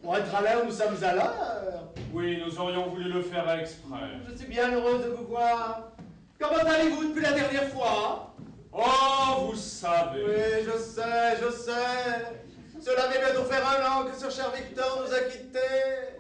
Pour être à l'heure, nous sommes à l'heure. Oui, nous aurions voulu le faire exprès. Je suis bien heureuse de vous voir. Comment allez-vous depuis la dernière fois? Oh, vous savez. Oui, je sais. Cela va bientôt faire 1 an que ce cher Victor nous a quittés.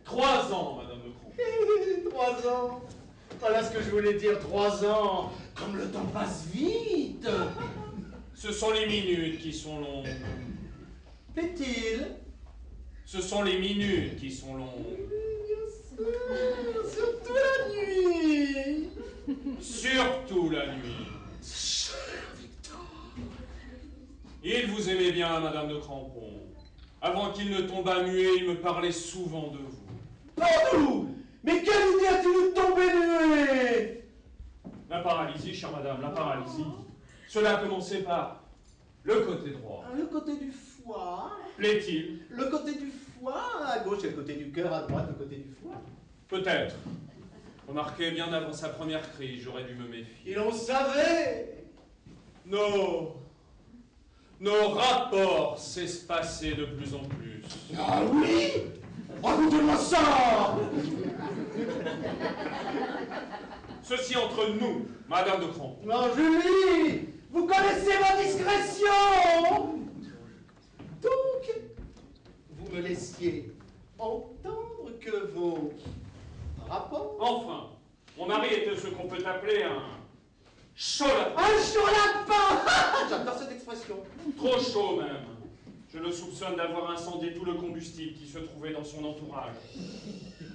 3 ans, Madame de Cron. 3 ans. Voilà ce que je voulais dire, 3 ans. Comme le temps passe vite. Ce sont les minutes qui sont longues. Fait-il? Ce sont les minutes qui sont longues. Surtout la nuit. Surtout la nuit. Cher Victor. Il vous aimait bien, Madame de Crampon. Avant qu'il ne tombât muet, il me parlait souvent de vous. Pardon! Mais quelle idée a-t-il de tomber muet? La paralysie, chère Madame, la paralysie. Cela a commencé par le côté droit. Le côté du foie. Plaît-il? Le côté du foie, à gauche, et le côté du cœur, à droite, le côté du foie. Peut-être. Remarquez, bien avant sa première crise, j'aurais dû me méfier. Et l'on savait. Nos rapports s'espaçaient de plus en plus. Ah oui? Racontez-moi ça! Ceci entre nous, Madame de Crampon. Non, Julie! Vous connaissez ma discrétion! Donc, vous me laissiez entendre que vos rapports... Enfin, mon mari était ce qu'on peut appeler un chaud lapin. Un chaud lapin! J'adore cette expression. Trop chaud même. Je le soupçonne d'avoir incendié tout le combustible qui se trouvait dans son entourage.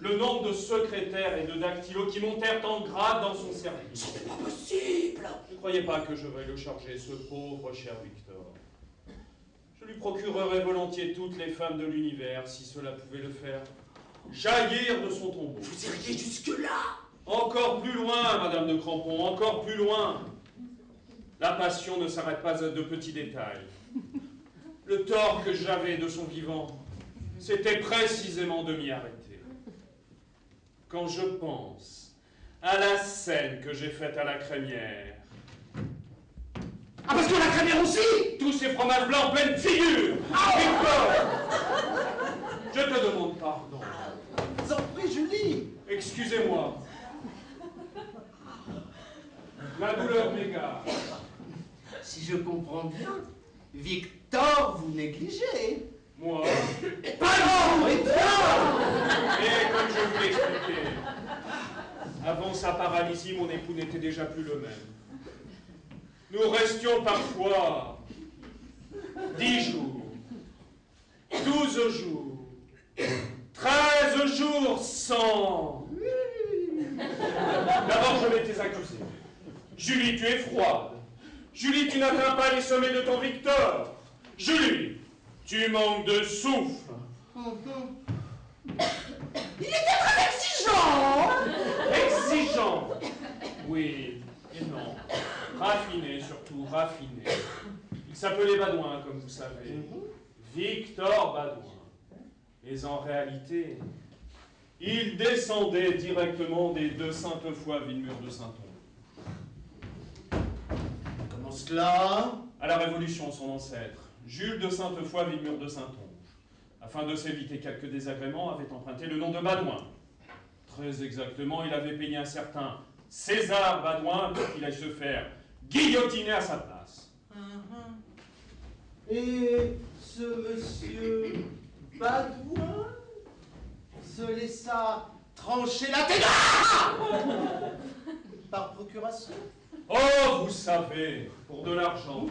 Le nombre de secrétaires et de dactylos qui montèrent en grade dans son service. C'est pas possible! Ne croyez pas que je veuille le charger, ce pauvre cher Victor. Je lui procurerais volontiers toutes les femmes de l'univers, si cela pouvait le faire jaillir de son tombeau. Vous iriez jusque-là? Encore plus loin, Madame de Crampon, encore plus loin. La passion ne s'arrête pas à de petits détails. Le tort que j'avais de son vivant, c'était précisément de m'y arrêter. Quand je pense à la scène que j'ai faite à la crémière. Ah, parce que la crémière aussi! Tous ces fromages blancs en pleine figure! Victor! Je te demande pardon. Vous en prie, Julie! Excusez-moi. La douleur m'égare. Si je comprends bien, Victor, vous négligez. Moi, Pardon! Et toi? et comme je vous l'expliquais, avant sa paralysie, mon époux n'était déjà plus le même. Nous restions parfois 10 jours, 12 jours, 13 jours sans... D'abord, je m'étais accusé. Julie, tu es froide. Julie, tu n'atteins pas les sommets de ton Victor. Julie, tu manques de souffle. Il était très exigeant! Exigeant. Oui et non. Raffiné surtout, raffiné. Il s'appelait Badouin, comme vous savez. Victor Badouin. Mais en réalité, il descendait directement des 2 Sainte-Foy, Villemur de Saint-Onge. Comment cela? À la Révolution, son ancêtre, Jules de Sainte-Foy, Villemur de Saint-Onge, afin de s'éviter quelques désagréments, avait emprunté le nom de Badouin. Très exactement, il avait payé un certain César Badouin pour qu'il aille se faire guillotiner à sa place. Et ce monsieur Badouin se laissa trancher la tête par procuration. Oh, vous savez, pour de l'argent.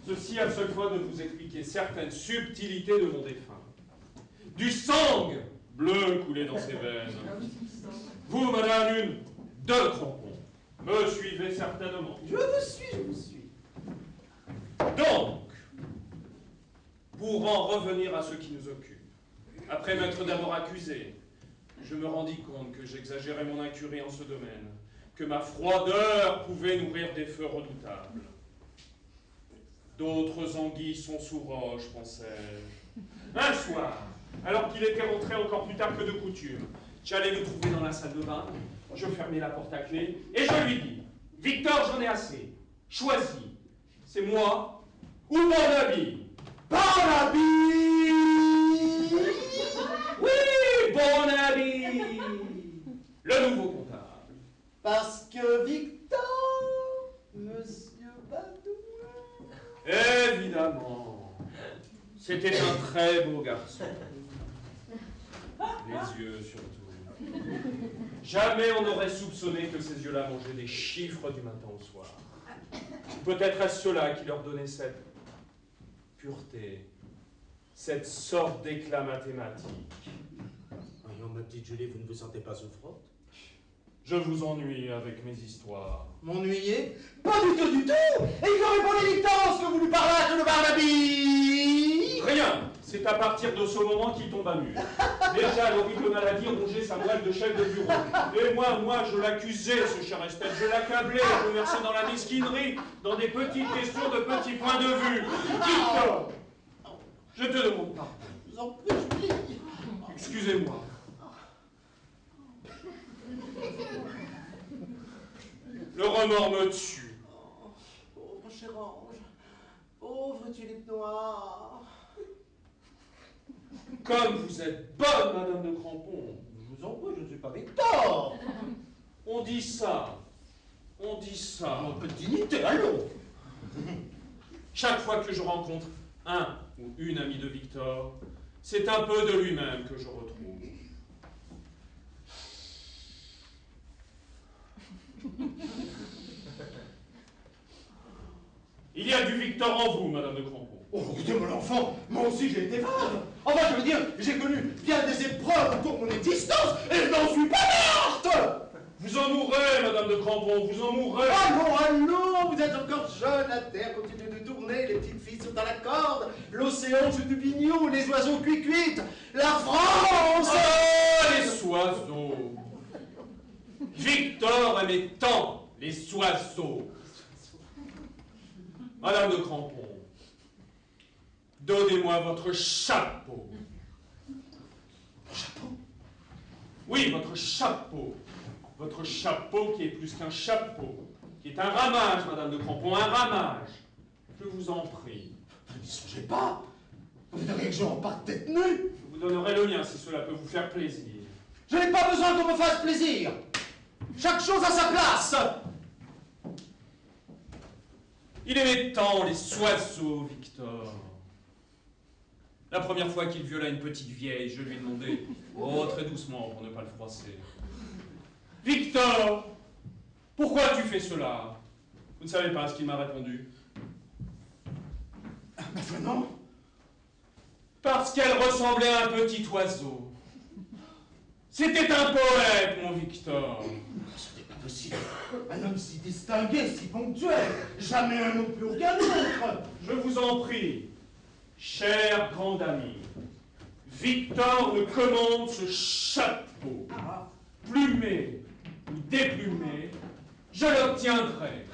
Ceci à chaque fois de vous expliquer certaines subtilités de mon défunt. Du sang bleu coulait dans ses veines. Vous, Madame Lune, de Crampon, me suivez certainement. Je vous suis. Donc, pour en revenir à ce qui nous occupe, après m'être d'abord accusé, je me rendis compte que j'exagérais mon incurie en ce domaine, que ma froideur pouvait nourrir des feux redoutables. D'autres anguilles sont sous roche, pensais-je. Un soir, alors qu'il était rentré encore plus tard que de coutume, j'allais le trouver dans la salle de bain, je fermai la porte à clé, et je lui dis, « Victor, j'en ai assez. Choisis. C'est moi ou mon ami. » Par la bille! C'était un très beau garçon. Les yeux surtout. Jamais on n'aurait soupçonné que ces yeux-là mangeaient des chiffres du matin au soir. Peut-être est-ce cela qui leur donnait cette pureté, cette sorte d'éclat mathématique. Voyons, ma petite Julie, vous ne vous sentez pas souffrante? Je vous ennuie avec mes histoires. M'ennuyer? Pas du tout, du tout! Et il aurait pour les dictances que vous lui parlâtes de Barnaby! Rien. C'est à partir de ce moment qu'il tombe à mur. Déjà, l'horrible maladie rongeait sa moelle de chef de bureau. Et moi, je l'accusais, ce cher Estelle. Je l'accablais, je versais dans la mesquinerie, dans des petites questions de petits points de vue. Victor, je te demande pardon. Je vous en prie, Julie. Excusez-moi. Le remords me tue. Oh, pauvre cher ange, pauvre tulipe noire. Comme vous êtes bonne, Madame de Crampon. Je vous en prie, je ne suis pas Victor. On dit ça. On dit ça. Mon petit dignité, allons. Chaque fois que je rencontre un ou une amie de Victor, c'est un peu de lui-même que je retrouve. Il y a du Victor en vous, Madame de Crampon. Oh, écoutez, mon enfant, moi aussi j'ai été veuve. Enfin, je veux dire, j'ai connu bien des épreuves pour mon existence et je n'en suis pas morte. Vous en mourrez, Madame de Crampon, vous en mourrez. Allons, vous êtes encore jeune, la terre continue de tourner, les petites filles sont à la corde, l'océan joue du bignou, les oiseaux cuitent, la France. Oh, les oiseaux. Victor aimait tant les oiseaux. Madame de Crampon, donnez-moi votre chapeau. Chapeau? Oui, votre chapeau. Votre chapeau qui est plus qu'un chapeau, qui est un ramage, Madame de Crampon, un ramage. Je vous en prie. N'y songez pas. Vous voudriez que je reparte tête nue? Je vous donnerai le mien si cela peut vous faire plaisir. Je n'ai pas besoin qu'on me fasse plaisir. Chaque chose à sa place. Il aimait tant les oiseaux, Victor. La première fois qu'il viola une petite vieille, je lui ai demandé, oh, très doucement pour ne pas le froisser. Victor, pourquoi tu fais cela? Vous ne savez pas ce qu'il m'a répondu? Ma foi, non. Parce qu'elle ressemblait à un petit oiseau. C'était un poète, mon Victor. Ce n'est pas possible. Un homme si distingué, si ponctuel. Jamais un autre plus qu'un autre. Je vous en prie, cher grand ami, Victor me commande ce chapeau. Plumé ou déplumé, je l'obtiendrai.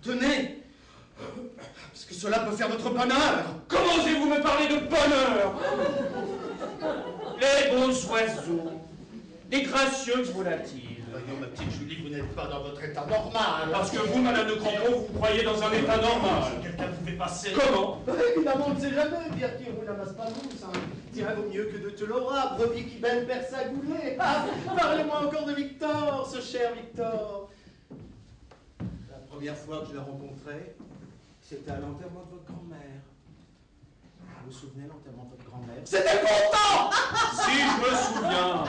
Tenez, parce que cela peut faire votre bonheur. Comment osez-vous me parler de bonheur? Les beaux oiseaux, les gracieuses volatiles. Voyons, ma petite Julie, vous n'êtes pas dans votre état normal. Parce que vous, Madame de Crampon, vous croyez dans un état normal. Si quelqu'un pouvait passer. Comment? Évidemment, on ne sait jamais. Pierre qui roule amasse pas mousse. Hein. Dirait vaut mieux que de te l'aura. Brebis qui belle perd sa goulée. Ah, parlez-moi encore de Victor, ce cher Victor. La première fois que je l'ai rencontré, c'était à l'enterrement de votre grand-mère. Vous vous souvenez l'enterrement de votre grand-mère? C'était content. Si je me souviens.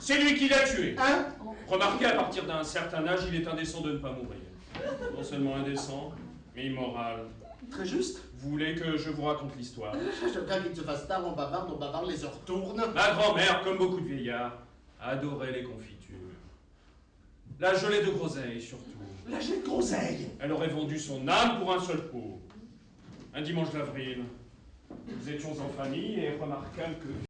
C'est lui qui l'a tué. Hein? Remarquez, à partir d'un certain âge, il est indécent de ne pas mourir. Non seulement indécent, mais immoral. Très juste. Vous voulez que je vous raconte l'histoire? Je crains qu'il se fasse tard, on bavarde, les heures tournent. Ma grand-mère, comme beaucoup de vieillards, adorait les confitures. La gelée de groseille, surtout. La gelée de groseille. Elle aurait vendu son âme pour un seul pot. Un dimanche d'avril, nous étions en famille et remarquâmes que